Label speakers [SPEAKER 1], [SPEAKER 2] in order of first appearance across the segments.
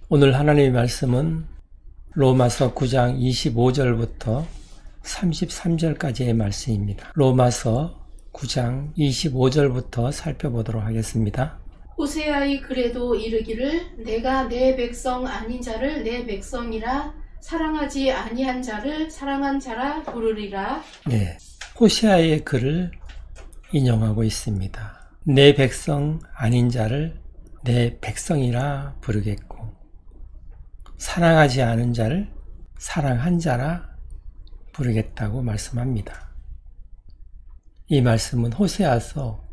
[SPEAKER 1] 오늘 하나님의 말씀은 로마서 9장 25절부터 33절까지의 말씀입니다. 로마서 9장 25절부터 살펴보도록 하겠습니다.
[SPEAKER 2] 호세아의 글에도 이르기를 내가 내 백성 아닌 자를 내 백성이라 사랑하지 아니한 자를 사랑한 자라 부르리라.
[SPEAKER 1] 네, 호세아의 글을 인용하고 있습니다. 내 백성 아닌 자를 내 백성이라 부르겠고 사랑하지 않은 자를 사랑한 자라 부르겠다고 말씀합니다. 이 말씀은 호세아서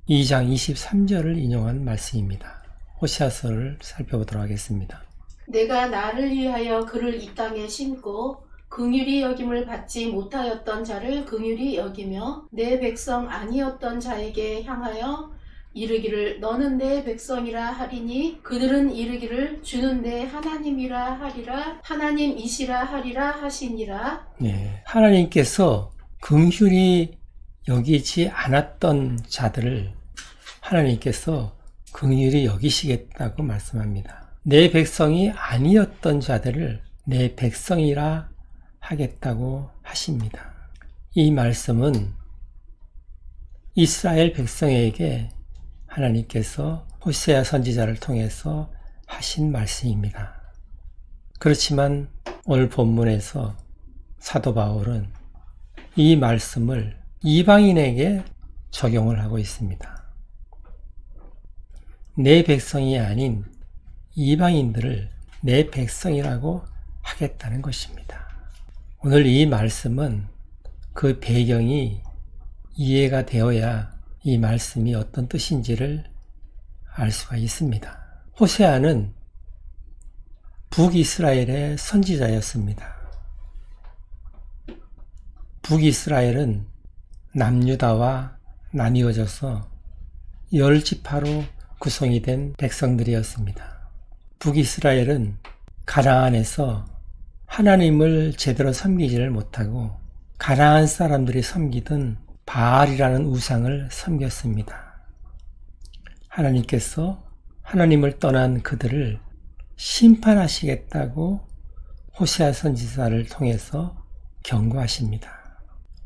[SPEAKER 1] 2장 23절을 인용한 말씀입니다. 호세아서를 살펴보도록 하겠습니다.
[SPEAKER 2] 내가 나를 위하여 그를 이 땅에 심고 긍휼히 여김을 받지 못하였던 자를 긍휼히 여기며 내 백성 아니었던 자에게 향하여 이르기를 너는 내 백성이라 하리니 그들은 이르기를 주는 내 하나님이라 하리라 하나님이시라 하리라 하시니라.
[SPEAKER 1] 네, 하나님께서 긍휼히 여기지 않았던 자들을 하나님께서 긍휼히 여기시겠다고 말씀합니다. 내 백성이 아니었던 자들을 내 백성이라 하겠다고 하십니다. 이 말씀은 이스라엘 백성에게 하나님께서 호세아 선지자를 통해서 하신 말씀입니다. 그렇지만 오늘 본문에서 사도 바울은 이 말씀을 이방인에게 적용을 하고 있습니다. 내 백성이 아닌 이방인들을 내 백성이라고 하겠다는 것입니다. 오늘 이 말씀은 그 배경이 이해가 되어야 이 말씀이 어떤 뜻인지를 알 수가 있습니다. 호세아는 북이스라엘의 선지자였습니다. 북이스라엘은 남유다와 나뉘어져서 10지파로 구성이 된 백성들이었습니다. 북이스라엘은 가나안에서 하나님을 제대로 섬기지를 못하고 가나안 사람들이 섬기던 바알이라는 우상을 섬겼습니다. 하나님께서 하나님을 떠난 그들을 심판하시겠다고 호세아 선지자를 통해서 경고하십니다.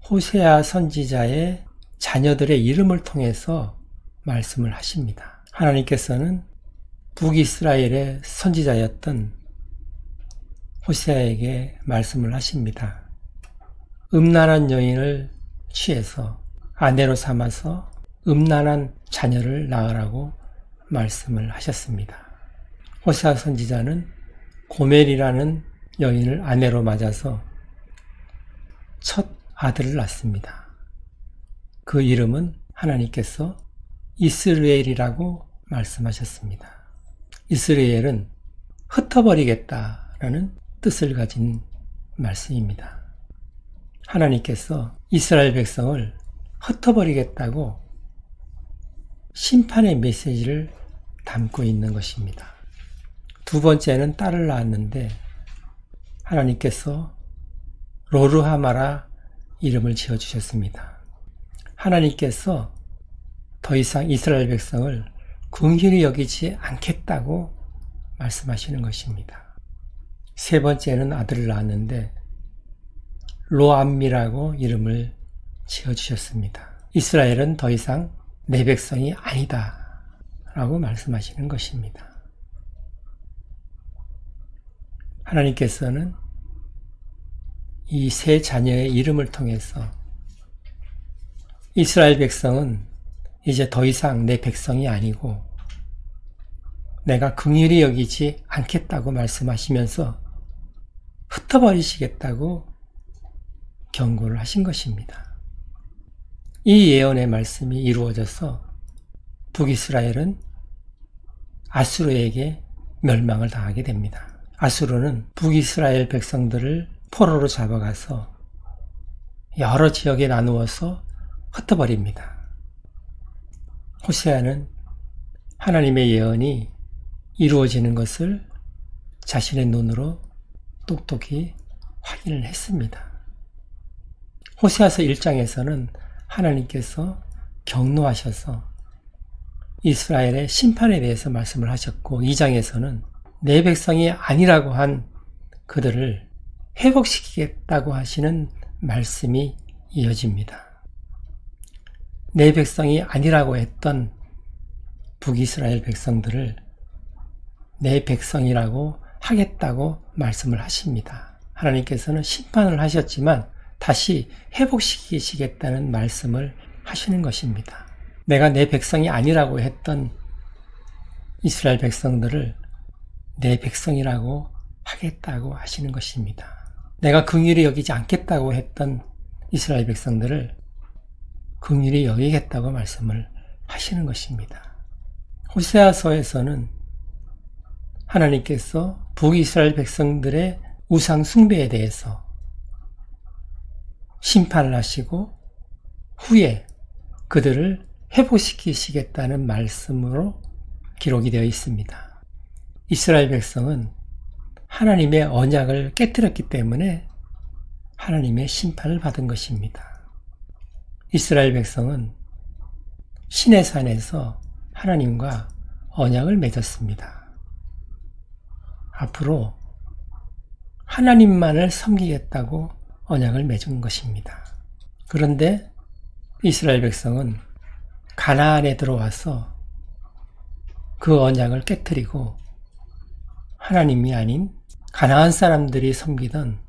[SPEAKER 1] 호세아 선지자의 자녀들의 이름을 통해서 말씀을 하십니다. 하나님께서는 북이스라엘의 선지자였던 호세아에게 말씀을 하십니다. 음란한 여인을 취해서 아내로 삼아서 음란한 자녀를 낳으라고 말씀을 하셨습니다. 호세아 선지자는 고멜이라는 여인을 아내로 맞아서 첫 아들을 낳습니다. 그 이름은 하나님께서 이스라엘이라고 말씀하셨습니다. 이스라엘은 흩어버리겠다라는 뜻을 가진 말씀입니다. 하나님께서 이스라엘 백성을 흩어버리겠다고 심판의 메시지를 담고 있는 것입니다. 두 번째는 딸을 낳았는데 하나님께서 로르하마라 이름을 지어주셨습니다. 하나님께서 더 이상 이스라엘 백성을 긍휼히 여기지 않겠다고 말씀하시는 것입니다. 세 번째는 아들을 낳았는데 로암미라고 이름을 지어주셨습니다. 이스라엘은 더 이상 내 백성이 아니다 라고 말씀하시는 것입니다. 하나님께서는 이 세 자녀의 이름을 통해서 이스라엘 백성은 이제 더 이상 내 백성이 아니고 내가 긍휼히 여기지 않겠다고 말씀하시면서 흩어버리시겠다고 경고를 하신 것입니다. 이 예언의 말씀이 이루어져서 북이스라엘은 아수르에게 멸망을 당하게 됩니다. 아수르는 북이스라엘 백성들을 포로로 잡아가서 여러 지역에 나누어서 흩어버립니다. 호세아는 하나님의 예언이 이루어지는 것을 자신의 눈으로 똑똑히 확인을 했습니다. 호세아서 1장에서는 하나님께서 경노하셔서 이스라엘의 심판에 대해서 말씀을 하셨고 2장에서는 내 백성이 아니라고 한 그들을 회복시키겠다고 하시는 말씀이 이어집니다. 내 백성이 아니라고 했던 북이스라엘 백성들을 내 백성이라고 하겠다고 말씀을 하십니다. 하나님께서는 심판을 하셨지만 다시 회복시키시겠다는 말씀을 하시는 것입니다. 내가 내 백성이 아니라고 했던 이스라엘 백성들을 내 백성이라고 하겠다고 하시는 것입니다. 내가 긍휼히 여기지 않겠다고 했던 이스라엘 백성들을 긍휼히 여기겠다고 말씀을 하시는 것입니다. 호세아서에서는 하나님께서 북이스라엘 백성들의 우상 숭배에 대해서 심판을 하시고 후에 그들을 회복시키시겠다는 말씀으로 기록이 되어 있습니다. 이스라엘 백성은 하나님의 언약을 깨뜨렸기 때문에 하나님의 심판을 받은 것입니다. 이스라엘 백성은 시내산에서 하나님과 언약을 맺었습니다. 앞으로 하나님만을 섬기겠다고 언약을 맺은 것입니다. 그런데 이스라엘 백성은 가나안에 들어와서 그 언약을 깨뜨리고 하나님이 아닌 가나안 사람들이 섬기던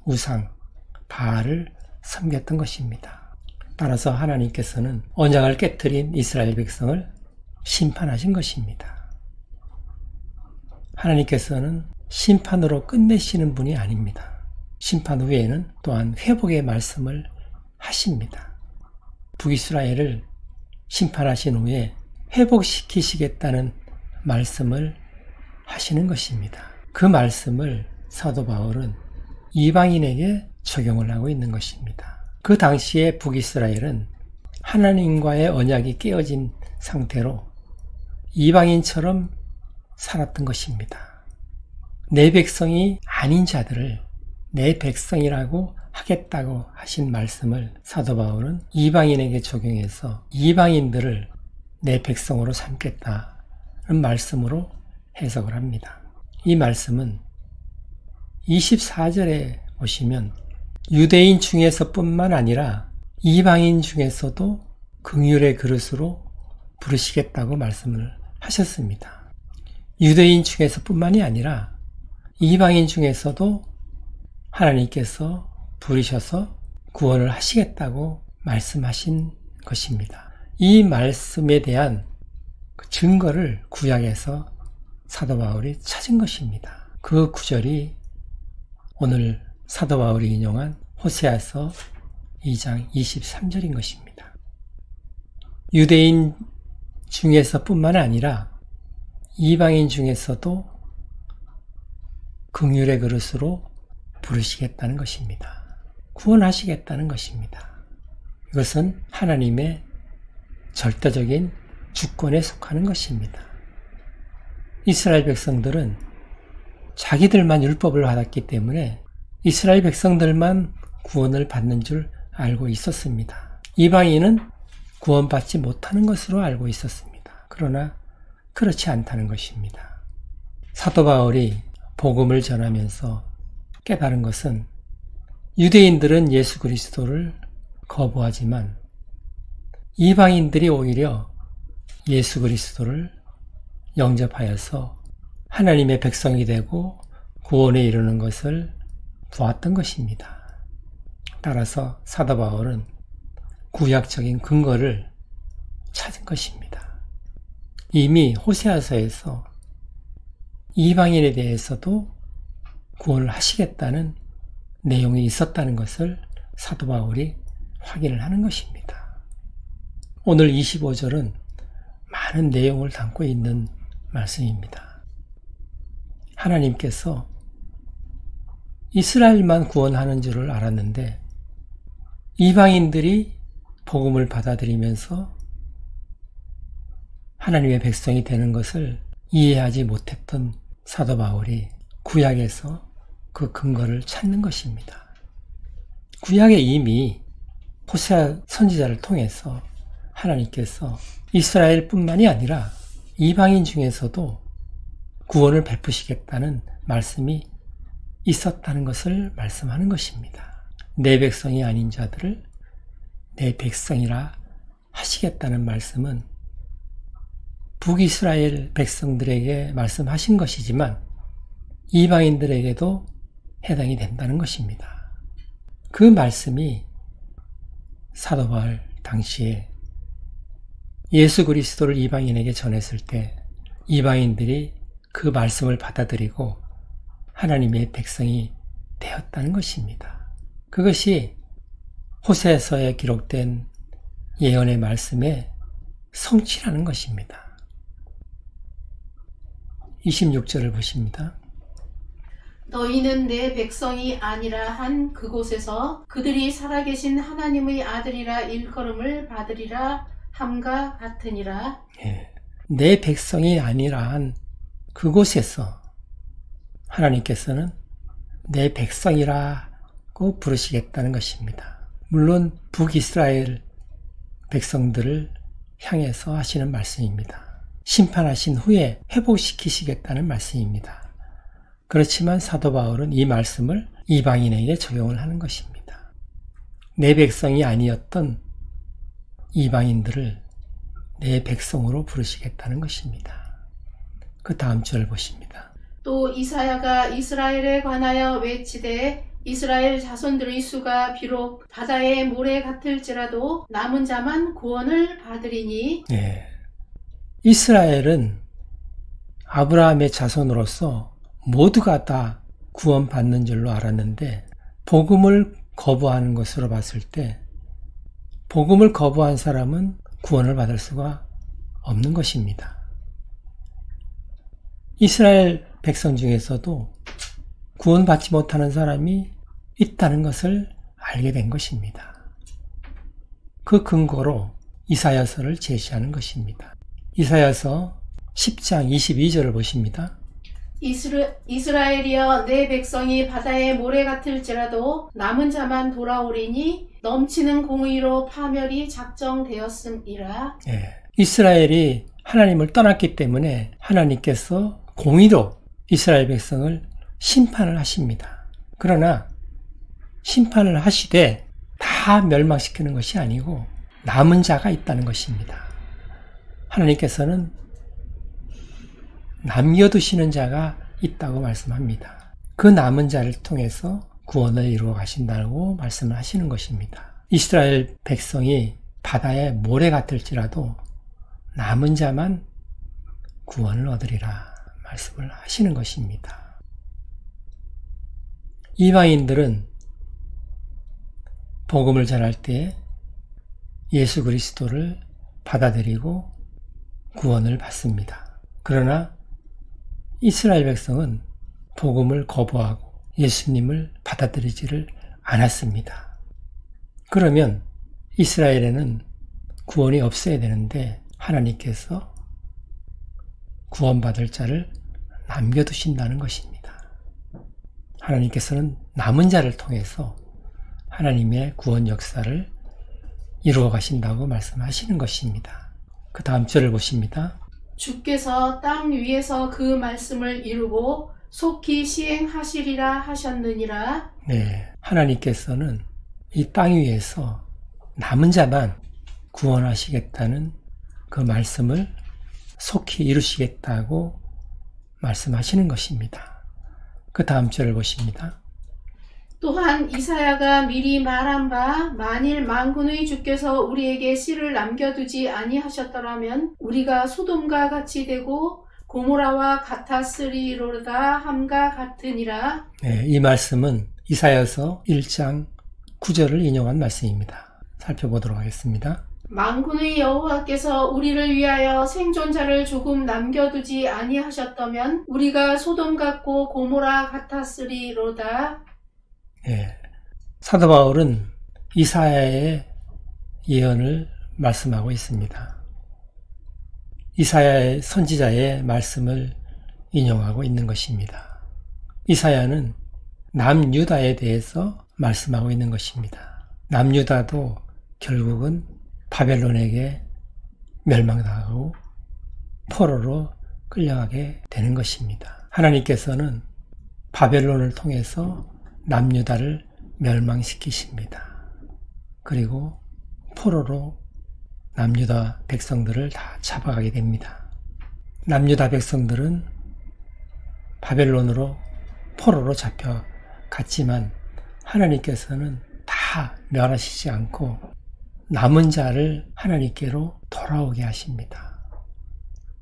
[SPEAKER 1] 우상, 바알을 섬겼던 것입니다. 따라서 하나님께서는 언약을 깨뜨린 이스라엘 백성을 심판하신 것입니다. 하나님께서는 심판으로 끝내시는 분이 아닙니다. 심판 후에는 또한 회복의 말씀을 하십니다. 북이스라엘을 심판하신 후에 회복시키시겠다는 말씀을 하시는 것입니다. 그 말씀을 사도 바울은 이방인에게 적용을 하고 있는 것입니다. 그 당시에 북이스라엘은 하나님과의 언약이 깨어진 상태로 이방인처럼 살았던 것입니다. 내 백성이 아닌 자들을 내 백성이라고 하겠다고 하신 말씀을 사도 바울은 이방인에게 적용해서 이방인들을 내 백성으로 삼겠다는 말씀으로 해석을 합니다. 이 말씀은 24절에 보시면 유대인 중에서뿐만 아니라 이방인 중에서도 긍휼의 그릇으로 부르시겠다고 말씀을 하셨습니다. 유대인 중에서뿐만이 아니라 이방인 중에서도 하나님께서 부르셔서 구원을 하시겠다고 말씀하신 것입니다. 이 말씀에 대한 증거를 구약에서 사도 바울이 찾은 것입니다. 그 구절이 오늘 사도 바울이 인용한 호세아서 2장 23절인 것입니다. 유대인 중에서뿐만 아니라 이방인 중에서도 긍휼의 그릇으로 부르시겠다는 것입니다. 구원하시겠다는 것입니다. 이것은 하나님의 절대적인 주권에 속하는 것입니다. 이스라엘 백성들은 자기들만 율법을 받았기 때문에 이스라엘 백성들만 구원을 받는 줄 알고 있었습니다. 이방인은 구원받지 못하는 것으로 알고 있었습니다. 그러나 그렇지 않다는 것입니다. 사도 바울이 복음을 전하면서 깨달은 것은 유대인들은 예수 그리스도를 거부하지만 이방인들이 오히려 예수 그리스도를 영접하여서 하나님의 백성이 되고 구원에 이르는 것을 보았던 것입니다. 따라서 사도 바울은 구약적인 근거를 찾은 것입니다. 이미 호세아서에서 이방인에 대해서도 구원을 하시겠다는 내용이 있었다는 것을 사도 바울이 확인을 하는 것입니다. 오늘 25절은 많은 내용을 담고 있는 말씀입니다. 하나님께서 이스라엘만 구원하는 줄을 알았는데 이방인들이 복음을 받아들이면서 하나님의 백성이 되는 것을 이해하지 못했던 사도 바울이 구약에서 그 근거를 찾는 것입니다. 구약에 이미 호세아 선지자를 통해서 하나님께서 이스라엘뿐만이 아니라 이방인 중에서도 구원을 베푸시겠다는 말씀이 있었다는 것을 말씀하는 것입니다. 내 백성이 아닌 자들을 내 백성이라 하시겠다는 말씀은 북이스라엘 백성들에게 말씀하신 것이지만 이방인들에게도 해당이 된다는 것입니다. 그 말씀이 사도 바울 당시에 예수 그리스도를 이방인에게 전했을 때 이방인들이 그 말씀을 받아들이고 하나님의 백성이 되었다는 것입니다. 그것이 호세서에 기록된 예언의 말씀의 성취라는 것입니다. 26절을 보십니다.
[SPEAKER 2] 너희는 내 백성이 아니라 한 그곳에서 그들이 살아계신 하나님의 아들이라 일컬음을 받으리라 함과 같으니라.
[SPEAKER 1] 예. 내 백성이 아니라 한 그곳에서 하나님께서는 내 백성이라고 부르시겠다는 것입니다. 물론 북이스라엘 백성들을 향해서 하시는 말씀입니다. 심판하신 후에 회복시키시겠다는 말씀입니다. 그렇지만 사도 바울은 이 말씀을 이방인에게 적용을 하는 것입니다. 내 백성이 아니었던 이방인들을 내 백성으로 부르시겠다는 것입니다. 그 다음 절을 보십니다.
[SPEAKER 2] 또 이사야가 이스라엘에 관하여 외치되 이스라엘 자손들의 수가 비록 바다의 모래 같을지라도 남은 자만 구원을 받으리니.
[SPEAKER 1] 네. 이스라엘은 아브라함의 자손으로서 모두가 다 구원받는 줄로 알았는데 복음을 거부하는 것으로 봤을 때 복음을 거부한 사람은 구원을 받을 수가 없는 것입니다. 이스라엘 백성 중에서도 구원받지 못하는 사람이 있다는 것을 알게 된 것입니다. 그 근거로 이사야서를 제시하는 것입니다. 이사야서 10장 22절을 보십니다.
[SPEAKER 2] 이스라엘이여 내 백성이 바다의 모래 같을지라도 남은 자만 돌아오리니 넘치는 공의로 파멸이 작정되었음이라.
[SPEAKER 1] 예, 이스라엘이 하나님을 떠났기 때문에 하나님께서 공의로 이스라엘 백성을 심판을 하십니다. 그러나 심판을 하시되 다 멸망시키는 것이 아니고 남은 자가 있다는 것입니다. 하나님께서는 남겨두시는 자가 있다고 말씀합니다. 그 남은 자를 통해서 구원을 이루어 가신다고 말씀을 하시는 것입니다. 이스라엘 백성이 바다의 모래 같을지라도 남은 자만 구원을 얻으리라 말씀을 하시는 것입니다. 이방인들은 복음을 전할 때 예수 그리스도를 받아들이고 구원을 받습니다. 그러나 이스라엘 백성은 복음을 거부하고 예수님을 받아들이지를 않았습니다. 그러면 이스라엘에는 구원이 없어야 되는데 하나님께서 구원받을 자를 남겨두신다는 것입니다. 하나님께서는 남은 자를 통해서 하나님의 구원 역사를 이루어 가신다고 말씀하시는 것입니다. 그 다음 절을 보십니다.
[SPEAKER 2] 주께서 땅 위에서 그 말씀을 이루고 속히 시행하시리라 하셨느니라.
[SPEAKER 1] 네, 하나님께서는 이 땅 위에서 남은 자만 구원하시겠다는 그 말씀을 속히 이루시겠다고 말씀하시는 것입니다. 그 다음 절을 보십니다.
[SPEAKER 2] 또한 이사야가 미리 말한 바 만일 만군의 주께서 우리에게 씨를 남겨두지 아니하셨더라면 우리가 소돔과 같이 되고 고모라와 같았으리로다 함과 같으니라.
[SPEAKER 1] 네, 이 말씀은 이사야서 1장 9절을 인용한 말씀입니다. 살펴보도록 하겠습니다.
[SPEAKER 2] 만군의 여호와께서 우리를 위하여 생존자를 조금 남겨두지 아니하셨다면 우리가 소돔 같고 고모라 같았으리로다.
[SPEAKER 1] 예, 사도 바울은 이사야의 예언을 말씀하고 있습니다. 이사야의 선지자의 말씀을 인용하고 있는 것입니다. 이사야는 남유다에 대해서 말씀하고 있는 것입니다. 남유다도 결국은 바벨론에게 멸망당하고 포로로 끌려가게 되는 것입니다. 하나님께서는 바벨론을 통해서 남유다를 멸망시키십니다. 그리고 포로로 남유다 백성들을 다 잡아가게 됩니다. 남유다 백성들은 바벨론으로 포로로 잡혀갔지만 하나님께서는 다 멸하시지 않고 남은 자를 하나님께로 돌아오게 하십니다.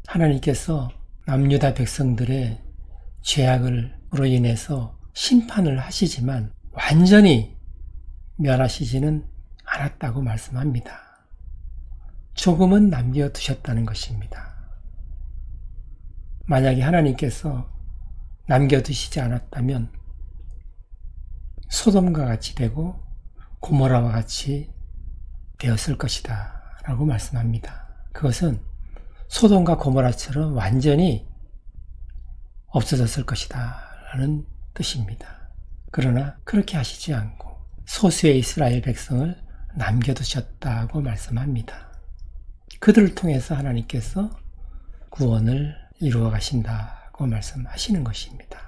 [SPEAKER 1] 하나님께서 남유다 백성들의 죄악으로 인해서 심판을 하시지만 완전히 멸하시지는 않았다고 말씀합니다. 조금은 남겨두셨다는 것입니다. 만약에 하나님께서 남겨두시지 않았다면 소돔과 같이 되고 고모라와 같이 되었을 것이다 라고 말씀합니다. 그것은 소돔과 고모라처럼 완전히 없어졌을 것이다 라는 뜻입니다. 그러나 그렇게 하시지 않고 소수의 이스라엘 백성을 남겨두셨다고 말씀합니다. 그들을 통해서 하나님께서 구원을 이루어 가신다고 말씀하시는 것입니다.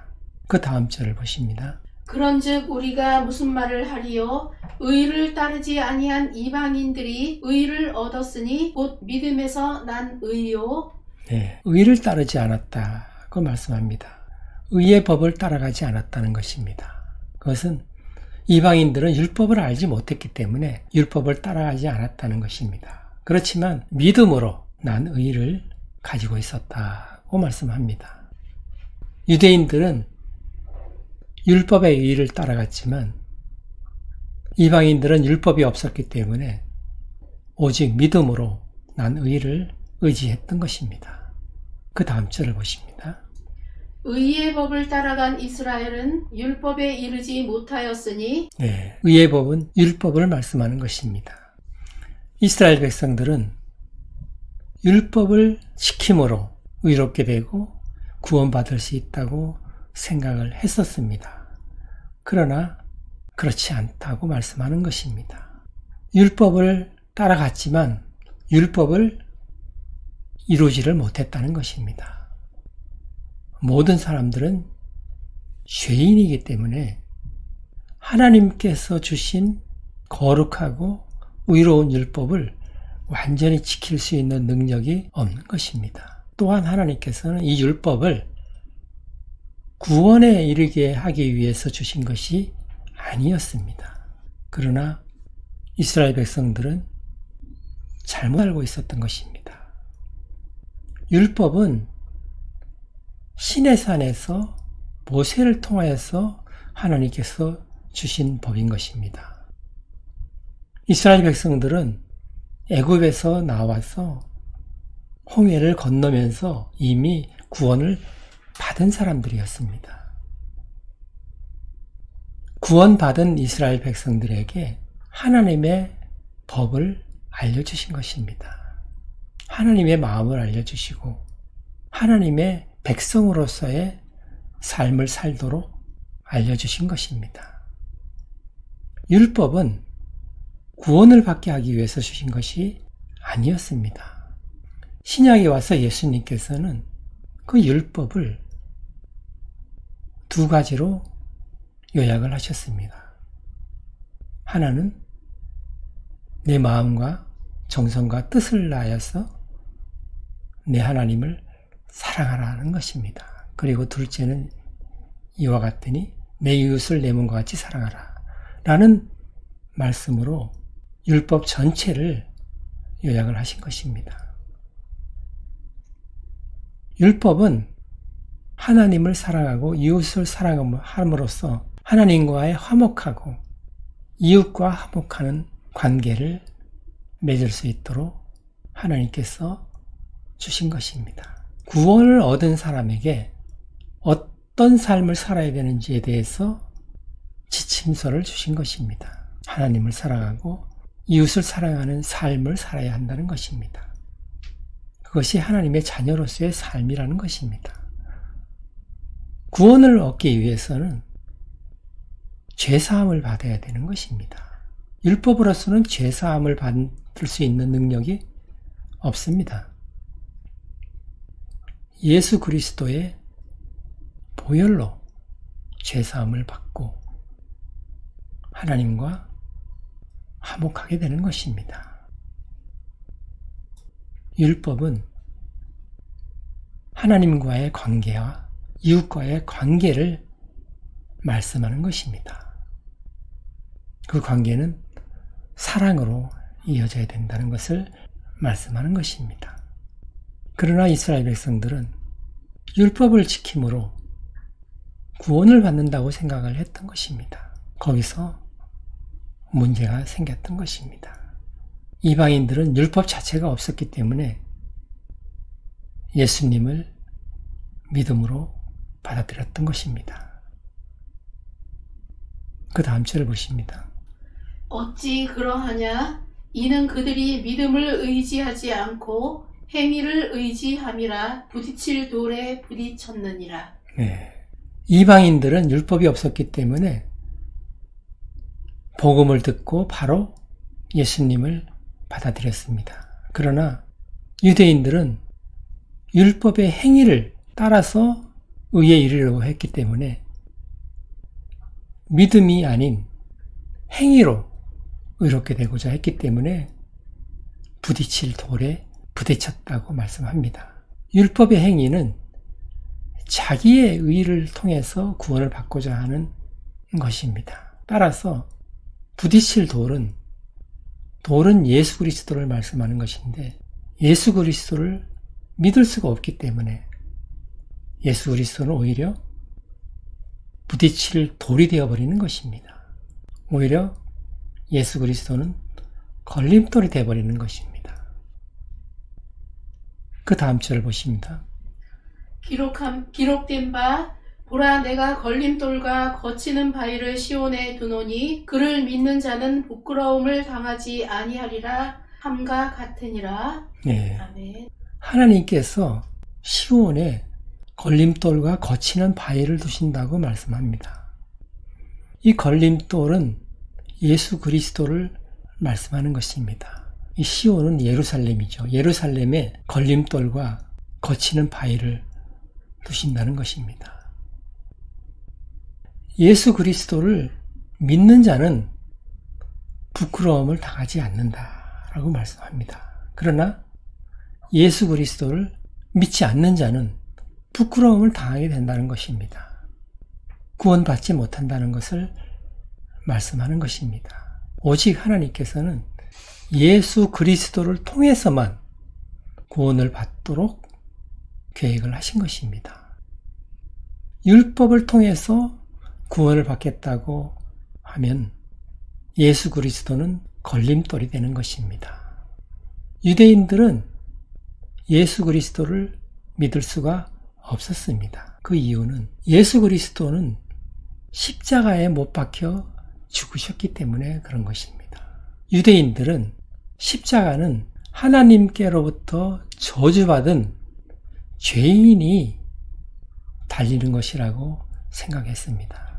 [SPEAKER 1] 그 다음 절을 보십니다.
[SPEAKER 2] 그런즉 우리가 무슨 말을 하리요? 의를 따르지 아니한 이방인들이 의를 얻었으니 곧 믿음에서 난 의요.
[SPEAKER 1] 네, 의를 따르지 않았다고 말씀합니다. 의의 법을 따라가지 않았다는 것입니다. 그것은 이방인들은 율법을 알지 못했기 때문에 율법을 따라가지 않았다는 것입니다. 그렇지만 믿음으로 난 의를 가지고 있었다고 말씀합니다. 유대인들은 율법의 의를 따라갔지만 이방인들은 율법이 없었기 때문에 오직 믿음으로 난 의를 의지했던 것입니다. 그 다음 절을 보십니다.
[SPEAKER 2] 의의 법을 따라간 이스라엘은 율법에 이르지 못하였으니
[SPEAKER 1] 네, 의의 법은 율법을 말씀하는 것입니다. 이스라엘 백성들은 율법을 지킴으로 의롭게 되고 구원받을 수 있다고 생각을 했었습니다. 그러나 그렇지 않다고 말씀하는 것입니다. 율법을 따라갔지만 율법을 이루지를 못했다는 것입니다. 모든 사람들은 죄인이기 때문에 하나님께서 주신 거룩하고 의로운 율법을 완전히 지킬 수 있는 능력이 없는 것입니다. 또한 하나님께서는 이 율법을 구원에 이르게 하기 위해서 주신 것이 아니었습니다. 그러나 이스라엘 백성들은 잘못 알고 있었던 것입니다. 율법은 시내 산에서 모세를 통하여서 하나님께서 주신 법인 것입니다. 이스라엘 백성들은 애굽에서 나와서 홍해를 건너면서 이미 구원을 받은 사람들이었습니다. 구원받은 이스라엘 백성들에게 하나님의 법을 알려주신 것입니다. 하나님의 마음을 알려주시고 하나님의 백성으로서의 삶을 살도록 알려주신 것입니다. 율법은 구원을 받게 하기 위해서 주신 것이 아니었습니다. 신약에 와서 예수님께서는 그 율법을 두 가지로 요약을 하셨습니다. 하나는 내 마음과 정성과 뜻을 다하여서 내 하나님을 사랑하라는 것입니다. 그리고 둘째는 이와 같으니 내 이웃을 내 몸과 같이 사랑하라 라는 말씀으로 율법 전체를 요약을 하신 것입니다. 율법은 하나님을 사랑하고 이웃을 사랑함으로써 하나님과의 화목하고 이웃과 화목하는 관계를 맺을 수 있도록 하나님께서 주신 것입니다. 구원을 얻은 사람에게 어떤 삶을 살아야 되는지에 대해서 지침서를 주신 것입니다. 하나님을 사랑하고 이웃을 사랑하는 삶을 살아야 한다는 것입니다. 그것이 하나님의 자녀로서의 삶이라는 것입니다. 구원을 얻기 위해서는 죄사함을 받아야 되는 것입니다. 율법으로서는 죄사함을 받을 수 있는 능력이 없습니다. 예수 그리스도의 보혈로 죄사함을 받고 하나님과 화목하게 되는 것입니다. 율법은 하나님과의 관계와 이웃과의 관계를 말씀하는 것입니다. 그 관계는 사랑으로 이어져야 된다는 것을 말씀하는 것입니다. 그러나 이스라엘 백성들은 율법을 지킴으로 구원을 받는다고 생각을 했던 것입니다. 거기서 문제가 생겼던 것입니다. 이방인들은 율법 자체가 없었기 때문에 예수님을 믿음으로 받아들였던 것입니다. 그 다음 절을 보십니다.
[SPEAKER 2] 어찌 그러하냐? 이는 그들이 믿음을 의지하지 않고 행위를 의지함이라 부딪힐 돌에 부딪혔느니라.
[SPEAKER 1] 네. 이방인들은 율법이 없었기 때문에 복음을 듣고 바로 예수님을 받아들였습니다. 그러나 유대인들은 율법의 행위를 따라서 의에 이르려고 했기 때문에 믿음이 아닌 행위로 의롭게 되고자 했기 때문에 부딪힐 돌에 부딪혔다고 말씀합니다. 율법의 행위는 자기의 의를 통해서 구원을 받고자 하는 것입니다. 따라서 부딪힐 돌은 예수 그리스도를 말씀하는 것인데 예수 그리스도를 믿을 수가 없기 때문에 예수 그리스도는 오히려 부딪힐 돌이 되어버리는 것입니다. 오히려 예수 그리스도는 걸림돌이 되어버리는 것입니다. 그 다음 절을 보십니다.
[SPEAKER 2] 기록된 바 보라 내가 걸림돌과 거치는 바위를 시온에 두노니 그를 믿는 자는 부끄러움을 당하지 아니하리라 함과 같으니라.
[SPEAKER 1] 네.
[SPEAKER 2] 아멘.
[SPEAKER 1] 하나님께서 시온에 걸림돌과 거치는 바위를 두신다고 말씀합니다. 이 걸림돌은 예수 그리스도를 말씀하는 것입니다. 이 시온은 예루살렘이죠. 예루살렘에 걸림돌과 거치는 바위를 두신다는 것입니다. 예수 그리스도를 믿는 자는 부끄러움을 당하지 않는다라고 말씀합니다. 그러나 예수 그리스도를 믿지 않는 자는 부끄러움을 당하게 된다는 것입니다. 구원받지 못한다는 것을 말씀하는 것입니다. 오직 하나님께서는 예수 그리스도를 통해서만 구원을 받도록 계획을 하신 것입니다. 율법을 통해서 구원을 받겠다고 하면 예수 그리스도는 걸림돌이 되는 것입니다. 유대인들은 예수 그리스도를 믿을 수가 없었습니다. 그 이유는 예수 그리스도는 십자가에 못 박혀 죽으셨기 때문에 그런 것입니다. 유대인들은 십자가는 하나님께로부터 저주받은 죄인이 달리는 것이라고 생각했습니다.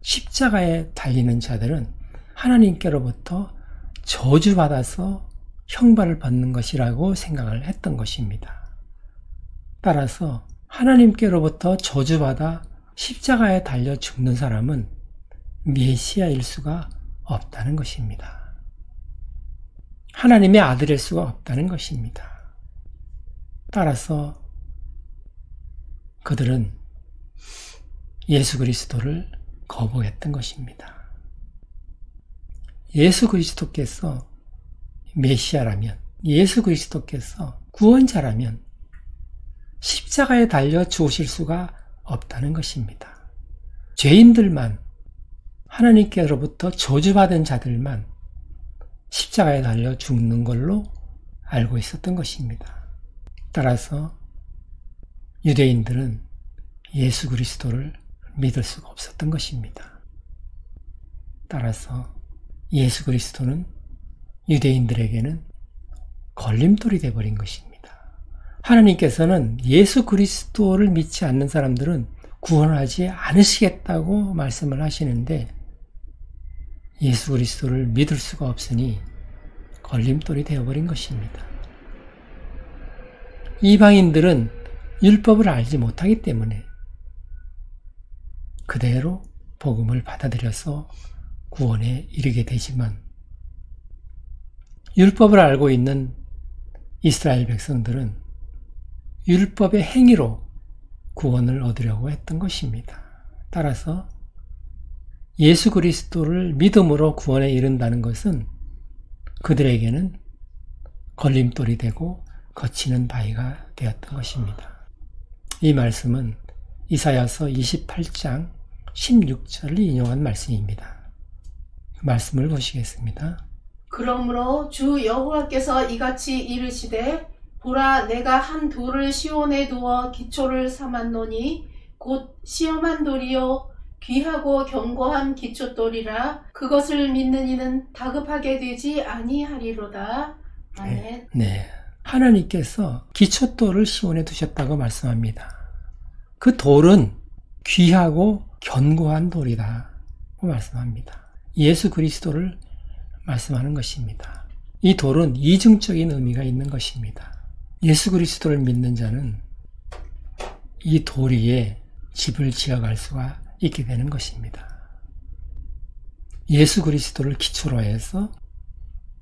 [SPEAKER 1] 십자가에 달리는 자들은 하나님께로부터 저주받아서 형벌을 받는 것이라고 생각을 했던 것입니다. 따라서 하나님께로부터 저주받아 십자가에 달려 죽는 사람은 메시아일 수가 없다는 것입니다. 하나님의 아들일 수가 없다는 것입니다. 따라서 그들은 예수 그리스도를 거부했던 것입니다. 예수 그리스도께서 메시아라면, 예수 그리스도께서 구원자라면 십자가에 달려 죽으실 수가 없다는 것입니다. 죄인들만, 하나님께로부터 저주받은 자들만 십자가에 달려 죽는 걸로 알고 있었던 것입니다. 따라서 유대인들은 예수 그리스도를 믿을 수가 없었던 것입니다. 따라서 예수 그리스도는 유대인들에게는 걸림돌이 되어버린 것입니다. 하나님께서는 예수 그리스도를 믿지 않는 사람들은 구원하지 않으시겠다고 말씀을 하시는데 예수 그리스도를 믿을 수가 없으니 걸림돌이 되어버린 것입니다. 이방인들은 율법을 알지 못하기 때문에 그대로 복음을 받아들여서 구원에 이르게 되지만 율법을 알고 있는 이스라엘 백성들은 율법의 행위로 구원을 얻으려고 했던 것입니다. 따라서 예수 그리스도를 믿음으로 구원에 이른다는 것은 그들에게는 걸림돌이 되고 거치는 바위가 되었던 것입니다. 이 말씀은 이사야서 28장 16절을 인용한 말씀입니다. 그 말씀을 보시겠습니다.
[SPEAKER 2] 그러므로 주 여호와께서 이같이 이르시되 보라 내가 한 돌을 시온에 두어 기초를 삼았노니 곧 시험한 돌이요 귀하고 견고한 기초돌이라 그것을 믿는 이는 다급하게 되지 아니하리로다. 아멘.
[SPEAKER 1] 네. 하나님께서 기초돌을 시온에 두셨다고 말씀합니다. 그 돌은 귀하고 견고한 돌이다고 말씀합니다. 예수 그리스도를 말씀하는 것입니다. 이 돌은 이중적인 의미가 있는 것입니다. 예수 그리스도를 믿는 자는 이 돌 위에 집을 지어갈 수가 있게 되는 것입니다. 예수 그리스도를 기초로 해서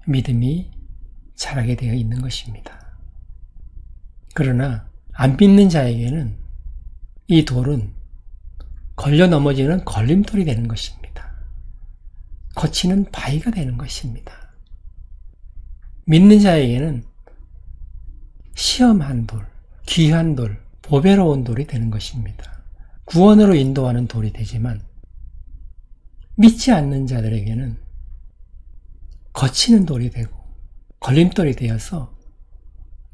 [SPEAKER 1] 믿음이 자라게 되어 있는 것입니다. 그러나 안 믿는 자에게는 이 돌은 걸려 넘어지는 걸림돌이 되는 것입니다. 거치는 바위가 되는 것입니다. 믿는 자에게는 시험한 돌, 귀한 돌, 보배로운 돌이 되는 것입니다. 구원으로 인도하는 돌이 되지만 믿지 않는 자들에게는 거치는 돌이 되고 걸림돌이 되어서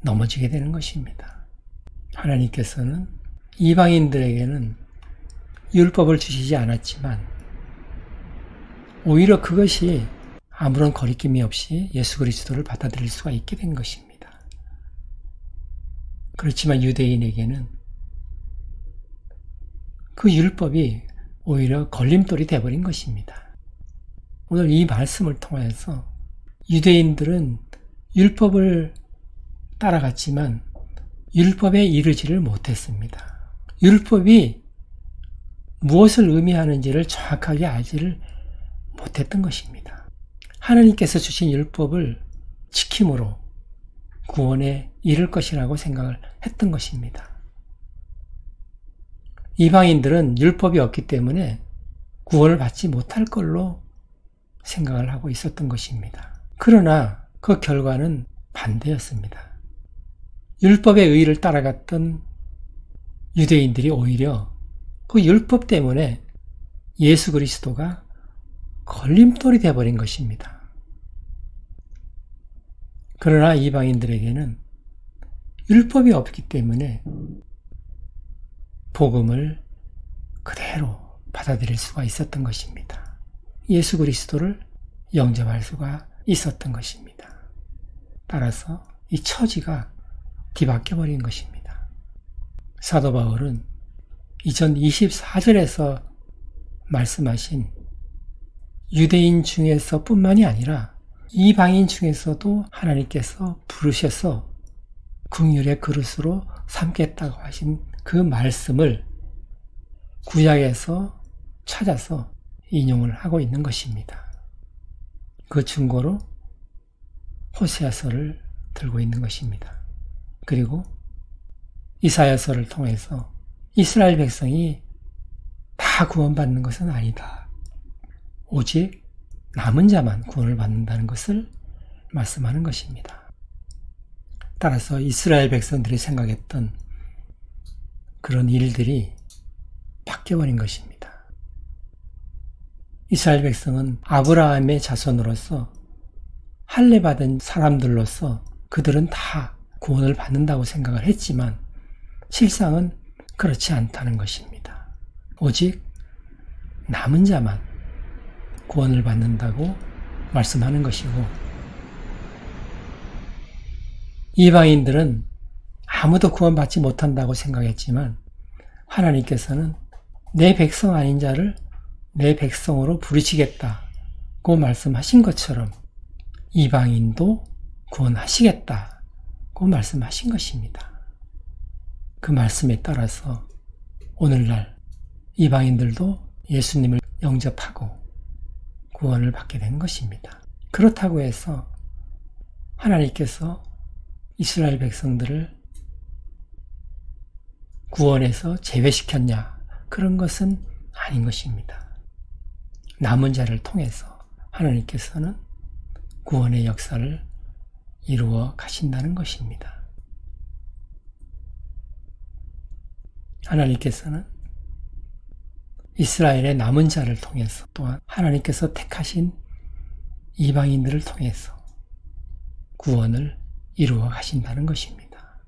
[SPEAKER 1] 넘어지게 되는 것입니다. 하나님께서는 이방인들에게는 율법을 주시지 않았지만 오히려 그것이 아무런 거리낌이 없이 예수 그리스도를 받아들일 수가 있게 된 것입니다. 그렇지만 유대인에게는 그 율법이 오히려 걸림돌이 되어버린 것입니다. 오늘 이 말씀을 통해서 유대인들은 율법을 따라갔지만 율법에 이르지를 못했습니다. 율법이 무엇을 의미하는지를 정확하게 알지를 못했던 것입니다. 하나님께서 주신 율법을 지킴으로 구원에 이를 것이라고 생각을 했던 것입니다. 이방인들은 율법이 없기 때문에 구원을 받지 못할 걸로 생각을 하고 있었던 것입니다. 그러나 그 결과는 반대였습니다. 율법의 의의를 따라갔던 유대인들이 오히려 그 율법 때문에 예수 그리스도가 걸림돌이 되어버린 것입니다. 그러나 이방인들에게는 율법이 없기 때문에 복음을 그대로 받아들일 수가 있었던 것입니다. 예수 그리스도를 영접할 수가 있었던 것입니다. 따라서 이 처지가 뒤바뀌어 버린 것입니다. 사도 바울은 이전 24절에서 말씀하신 유대인 중에서 뿐만이 아니라 이방인 중에서도 하나님께서 부르셔서 긍휼의 그릇으로 삼겠다고 하신 그 말씀을 구약에서 찾아서 인용을 하고 있는 것입니다. 그 증거로 호세아서를 들고 있는 것입니다. 그리고 이사야서를 통해서 이스라엘 백성이 다 구원받는 것은 아니다. 오직 남은 자만 구원을 받는다는 것을 말씀하는 것입니다. 따라서 이스라엘 백성들이 생각했던 그런 일들이 바뀌어버린 것입니다. 이스라엘 백성은 아브라함의 자손으로서 할례받은 사람들로서 그들은 다 구원을 받는다고 생각을 했지만 실상은 그렇지 않다는 것입니다. 오직 남은 자만 구원을 받는다고 말씀하는 것이고 이방인들은 아무도 구원받지 못한다고 생각했지만 하나님께서는 내 백성 아닌 자를 내 백성으로 부르시겠다고 말씀하신 것처럼 이방인도 구원하시겠다고 말씀하신 것입니다. 그 말씀에 따라서 오늘날 이방인들도 예수님을 영접하고 구원을 받게 된 것입니다. 그렇다고 해서 하나님께서 이스라엘 백성들을 구원에서 제외시켰냐? 그런 것은 아닌 것입니다. 남은 자를 통해서 하나님께서는 구원의 역사를 이루어 가신다는 것입니다. 하나님께서는 이스라엘의 남은 자를 통해서 또한 하나님께서 택하신 이방인들을 통해서 구원을 이루어 가신다는 것입니다.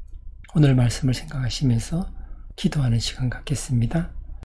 [SPEAKER 1] 오늘 말씀을 생각하시면서 기도하는 시간 갖겠습니다.